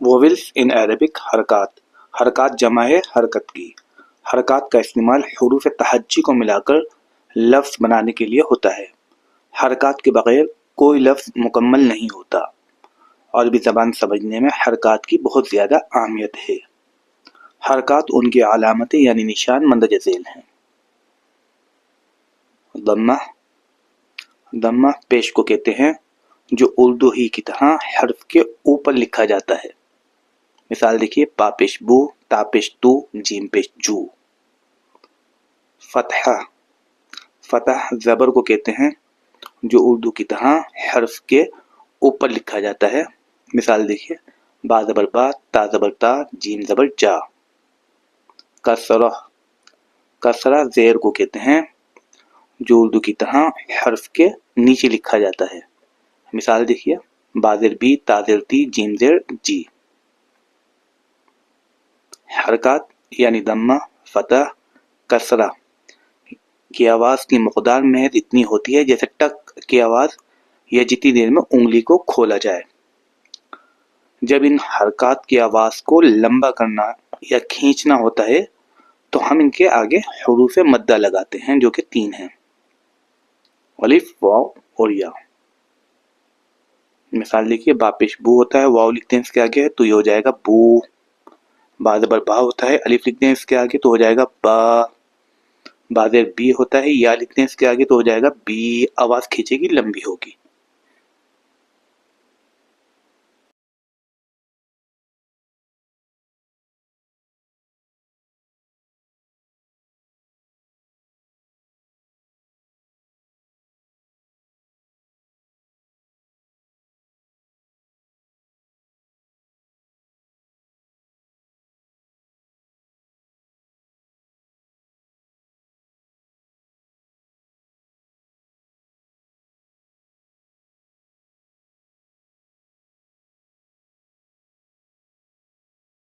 وویلس in Arabic حرکات، حرکات جمع ہے حرکت کی، حرکات کا استعمال حروف تہجی کو ملا کر لفظ بنانے کے لیے ہوتا ہے۔ حرکات کے بغیر کوئی لفظ مکمل نہیں ہوتا۔ عربی زبان سمجھنے میں حرکات کی بہت زیادہ اہمیت ہے۔ حرکات ان کی علامتیں یعنی نشان مندرجہ ذیل ہیں۔ ضمہ، ضمہ پیش کو کہتے ہیں جو اردو ہی کی طرح حرف کے اوپر لکھا جاتا ہے۔ مثال دیکھیے، پا پیش بو، تا پیش تو، جیم پیش جو۔ فتحہ، فتح زبر کو کہتے ہیں جو اردو کی طرح حرف کے اوپر لکھا جاتا ہے۔ مثال دیکھیے، با زبر با، تا زبر تا، جیم زبر جا۔ کسرہ، کسرہ زیر کو کہتے ہیں جو اردو کی طرح حرف کے نیچے لکھا جاتا ہے۔ مثال دیکھیے، با زیر بی، تا زیر تی، جیم زیر جی۔ حرکات یعنی ضمہ، فتح، کسرہ کی آواز کی مقدار محض اتنی ہوتی ہے جیسے ٹک کی آواز یا جتنی دیر میں انگلی کو کھولا جائے۔ جب ان حرکات کی آواز کو لمبا کرنا یا کھینچنا ہوتا ہے تو ہم ان کے آگے حروف مدہ لگاتے ہیں جو کہ 3 ہیں، الف، واو اور یا۔ مثال دیکھیے، با پیش بو ہوتا ہے، واو لکھتے ہیں اس کے آگے تو یہ ہو جائے گا بو۔ با زبر با ہوتا ہے، الف لکھتے ہیں اس کے آگے تو ہو جائے گا با۔ با زیر بی ہوتا ہے، یا لکھتے ہیں اس کے آگے تو ہو جائے گا بی۔ آواز کھینچے گی، لمبی ہوگی۔